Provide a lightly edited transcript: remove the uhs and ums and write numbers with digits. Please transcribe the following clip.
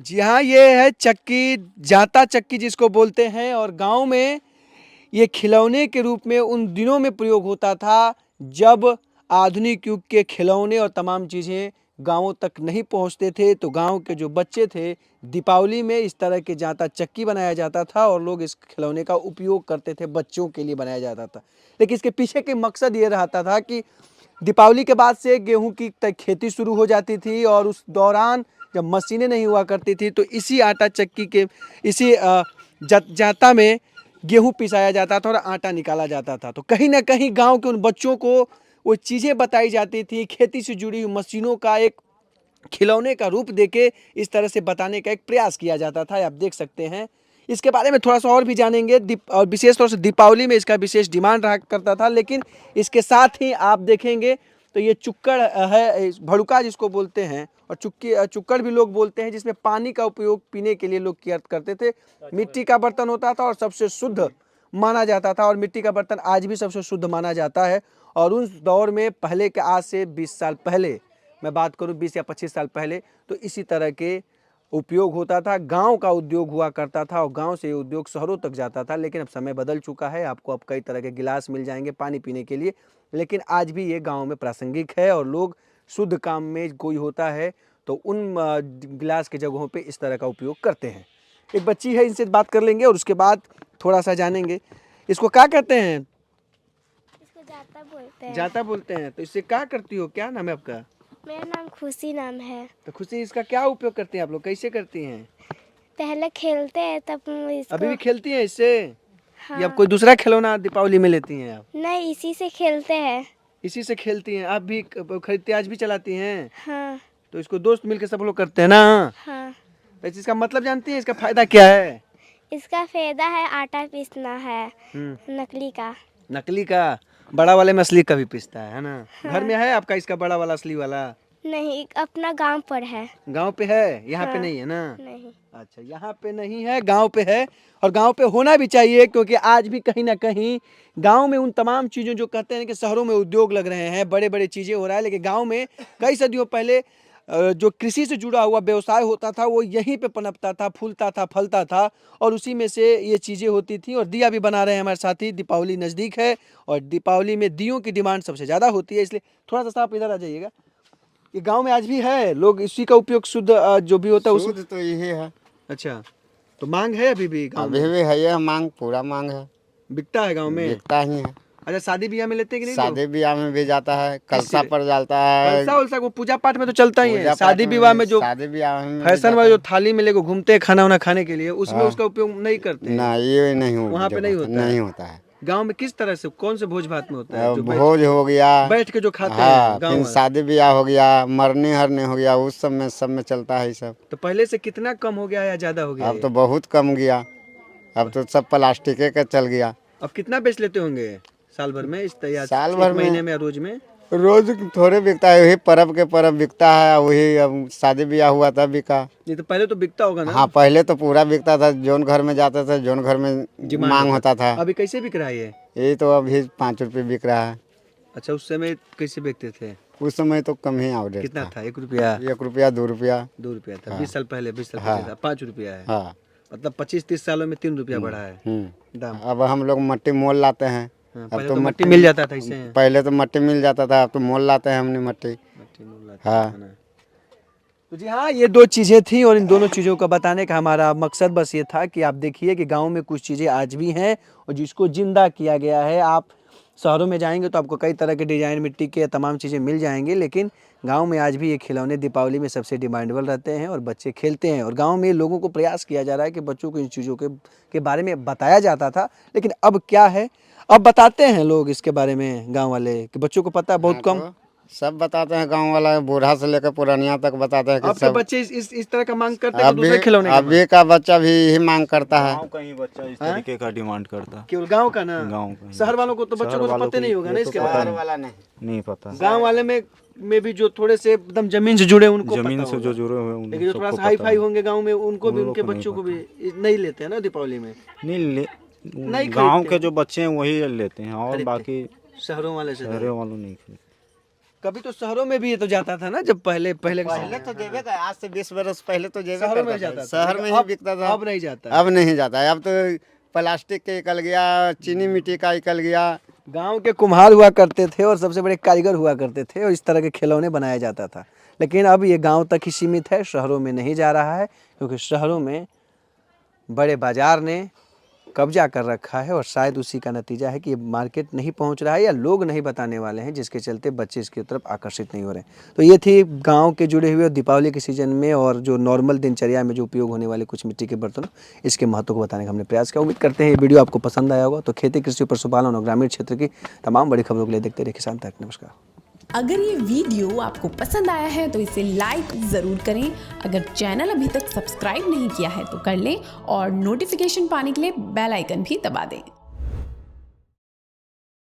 जी हाँ, ये है चक्की, जाता चक्की जिसको बोलते हैं। और गांव में ये खिलौने के रूप में उन दिनों में प्रयोग होता था जब आधुनिक युग के खिलौने और तमाम चीज़ें गांवों तक नहीं पहुंचते थे। तो गांव के जो बच्चे थे, दीपावली में इस तरह के जाता चक्की बनाया जाता था और लोग इस खिलौने का उपयोग करते थे, बच्चों के लिए बनाया जाता था। लेकिन इसके पीछे के मकसद ये रहता था कि दीपावली के बाद से गेहूं की खेती शुरू हो जाती थी और उस दौरान जब मशीनें नहीं हुआ करती थी तो इसी आटा चक्की के इसी जाता में गेहूं पिसाया जाता था और आटा निकाला जाता था। तो कहीं ना कहीं गांव के उन बच्चों को वो चीज़ें बताई जाती थी, खेती से जुड़ी हुई मशीनों का एक खिलौने का रूप देके इस तरह से बताने का एक प्रयास किया जाता था। आप देख सकते हैं। इसके बारे में थोड़ा सा और भी जानेंगे। और विशेष तौर से दीपावली में इसका विशेष डिमांड रहा करता था। लेकिन इसके साथ ही आप देखेंगे तो ये चुक्कड़ है, भड़ुका जिसको बोलते हैं, और चुक्कड़ भी लोग बोलते हैं, जिसमें पानी का उपयोग पीने के लिए लोग किया करते थे। मिट्टी का बर्तन होता था और सबसे शुद्ध माना जाता था, और मिट्टी का बर्तन आज भी सबसे शुद्ध माना जाता है। और उस दौर में पहले के आज से 20 साल पहले मैं बात करूं, 20 या 25 साल पहले, तो इसी तरह के उपयोग होता था। गांव का उद्योग हुआ करता था और गांव से ये उद्योग शहरों तक जाता था। लेकिन अब समय बदल चुका है, आपको अब कई तरह के गिलास मिल जाएंगे पानी पीने के लिए। लेकिन आज भी ये गांव में प्रासंगिक है और लोग शुद्ध काम में कोई होता है तो उन गिलास की जगहों पे इस तरह का उपयोग करते हैं। एक बच्ची है, इनसे बात कर लेंगे और उसके बाद थोड़ा सा जानेंगे। इसको क्या कहते हैं? इसको जाता बोलते हैं। जाता बोलते हैं। तो इससे क्या करती हो? क्या नाम है आपका? मेरा नाम खुशी नाम है। तो खुशी, इसका क्या उपयोग करते हैं आप लोग? कैसे करती हैं? पहले खेलते हैं तब इसको। अभी भी खेलती हैं इससे? हाँ। या आप कोई दूसरा खिलौना दीपावली में लेती हैं आप? नहीं, इसी से खेलते हैं। इसी से खेलती हैं आप भी? खरीदते आज भी चलाती हैं? हाँ। तो इसको दोस्त मिलकर सब लोग करते हैं ना? हाँ। तो इसका मतलब जानती हैं? इसका फायदा क्या है? इसका फायदा है आटा पीसना है, नकली का। नकली का? बड़ा वाले में असली का भी पिसता है ना? हाँ। घर में है आपका इसका बड़ा वाला असली वाला? नहीं, अपना गांव पर है। गांव पे है, यहाँ पे हाँ। नहीं है ना? नहीं। अच्छा, यहाँ पे नहीं है, गांव पे है। और गांव पे होना भी चाहिए, क्योंकि आज भी कहीं ना कहीं गांव में उन तमाम चीज़ों जो कहते हैं कि शहरों में उद्योग लग रहे हैं, बड़े बड़े चीज़ें हो रहा है, लेकिन गांव में कई सदियों पहले जो कृषि से जुड़ा हुआ व्यवसाय होता था वो यहीं पे पनपता था, फूलता था, फलता था, और उसी में से ये चीज़ें होती थी। और दिया भी बना रहे हैं हमारे साथी। दीपावली नज़दीक है और दीपावली में दियों की डिमांड सबसे ज़्यादा होती है, इसलिए थोड़ा सा आप इधर आ जाइएगा। ये गांव में आज भी है, लोग इसी का उपयोग शुद्ध जो भी होता है शुद्ध तो यही है। अच्छा, तो मांग है अभी भी गांव अभी में? भी है, यह मांग पूरा मांग है, बिकता है गांव में? बिकता ही है। अच्छा, शादी ब्याह में लेते हैं कि नहीं लोग? शादी ब्याह में भी जाता है, कलसा किससे? पर जाता है। कलसा उलसा को पूजा पाठ में तो चलता ही है। पूजा पाठ शादी विवाह में जो शादी ब्याह में भी फैशन जाता वाले जो है। थाली में लेकर घूमते हैं खाना वाना खाने के लिए, उसमें हाँ। उसका उपयोग नहीं करते हैं? ना, ये नहीं हो, वहाँ पे नहीं होता है? नहीं होता है। गांव में किस तरह से, कौन से भोज भात में होता है? जो भोज हो गया, बैठ के जो खाते हाँ, हैं गाँव फिर में। शादी ब्याह हो गया, मरने हरने हो गया, उस सब में चलता है ये सब। तो पहले से कितना कम हो गया या ज्यादा हो गया? अब तो बहुत कम गया, अब तो सब प्लास्टिक का चल गया। अब कितना बेच लेते होंगे साल भर में? इस तैयार साल भर में, महीने में या रोज में? रोज थोड़े बिकता है, वही पर्व के पर्व बिकता है, वही अब शादी ब्याह हुआ तब बिका। ये तो पहले तो बिकता होगा ना? हाँ, पहले तो पूरा बिकता था, जोन घर में जाता था, जोन घर में मांग होता था। अभी कैसे बिक रहा है ये? यही तो अभी 5 रुपये बिक रहा है। अच्छा, उस समय कैसे बेचते थे? उस समय तो कम ही ऑर्डर कितना था? 1 रुपया? 1 रुपया 2 रुपया। 2 रुपया था? हाँ। 20 साल पहले, 20 साल हाँ। पहले था 5 रुपया है। हाँ। मतलब 25-30 सालों में 3 रुपया बढ़ा है दाम। अब हम लोग मट्टी मोल लाते हैं। हाँ, अब पहले तो मट्टी मिल जाता था इसे। पहले तो मट्टी मिल जाता था, अब तो मोल लाते हैं हमने मट्टी। मट्टी मोल लाते हाँ। हैं ना। तो जी हाँ, ये 2 चीज़ें थी और इन दोनों चीज़ों का बताने का हमारा मकसद बस ये था कि आप देखिए कि गांव में कुछ चीज़ें आज भी हैं और जिसको जिंदा किया गया है। आप शहरों में जाएंगे तो आपको कई तरह के डिज़ाइन मिट्टी के तमाम चीज़ें मिल जाएंगी, लेकिन गांव में आज भी ये खिलौने दीपावली में सबसे डिमांडेबल रहते हैं और बच्चे खेलते हैं। और गांव में लोगों को प्रयास किया जा रहा है कि बच्चों को इन चीज़ों के बारे में बताया जाता था, लेकिन अब क्या है, अब बताते हैं लोग इसके बारे में, गाँव वाले, कि बच्चों को पता है बहुत कम। तो सब बताते हैं, गांव वाला बूढ़ा से लेकर पुरानिया तक बताते हैं कि आपके सब। बच्चे इस तरह का मांग करते हैं कि दूसरे खिलौने का? अभी का बच्चा भी यही मांग करता है। गांव का ही बच्चा इस तरीके का डिमांड करता है। केवल गांव का ना? गांव का ही। शहर वालों को तो बच्चों शहर को तो वालों पता को नहीं होगा ना ये तो इसके पता बारे में। वाला नहीं। नहीं पता। गांव वाले में भी जो थोड़े से एकदम जमीन से जुड़े उनको जमीन पता से होगा। जो जुड़े हुए हैं लेकिन जो थोड़ा सा हाई फाई होंगे गांव में, उनको भी, उनके बच्चों को भी नहीं लेते हैं ना दीपावली में? नहीं, गांव के जो बच्चे हैं वही लेते हैं और खरीदते। बाकी शहरों वाले से शहरों वालों नहीं खरीदते। कभी तो शहरों में भी ये तो जाता था ना, जब पहले पहले के पहले तो जेबे था, आज से 20 बरस पहले तो जेबे शहरों में करता था। जाता था, शहर में ही अब- बिकता था। अब नहीं जाता है। अब नहीं जाता है। अब तो प्लास्टिक के निकल गया, चीनी मिट्टी का निकल गया। गांव के कुम्हार हुआ करते थे और सबसे बड़े कारीगर हुआ करते थे और इस तरह के खिलौने बनाया जाता था। लेकिन अब ये गांव तक ही सीमित है, शहरों में नहीं जा रहा है, क्योंकि शहरों में बड़े बाजार ने कब्जा कर रखा है और शायद उसी का नतीजा है कि ये मार्केट नहीं पहुंच रहा है या लोग नहीं बताने वाले हैं, जिसके चलते बच्चे इसकी तरफ आकर्षित नहीं हो रहे हैं। तो ये थी गांव के जुड़े हुए दीपावली के सीजन में और जो नॉर्मल दिनचर्या में जो उपयोग होने वाले कुछ मिट्टी के बर्तनों, इसके महत्व को बताने का हमने प्रयास किया। उम्मीद करते हैं ये वीडियो आपको पसंद आया होगा। तो खेती, कृषि, पशुपालन और ग्रामीण क्षेत्र की तमाम बड़ी खबरों के लिए देखते रहिए किसान तक। नमस्कार। अगर ये वीडियो आपको पसंद आया है तो इसे लाइक ज़रूर करें। अगर चैनल अभी तक सब्सक्राइब नहीं किया है तो कर लें और नोटिफिकेशन पाने के लिए बेल आइकन भी दबा दें।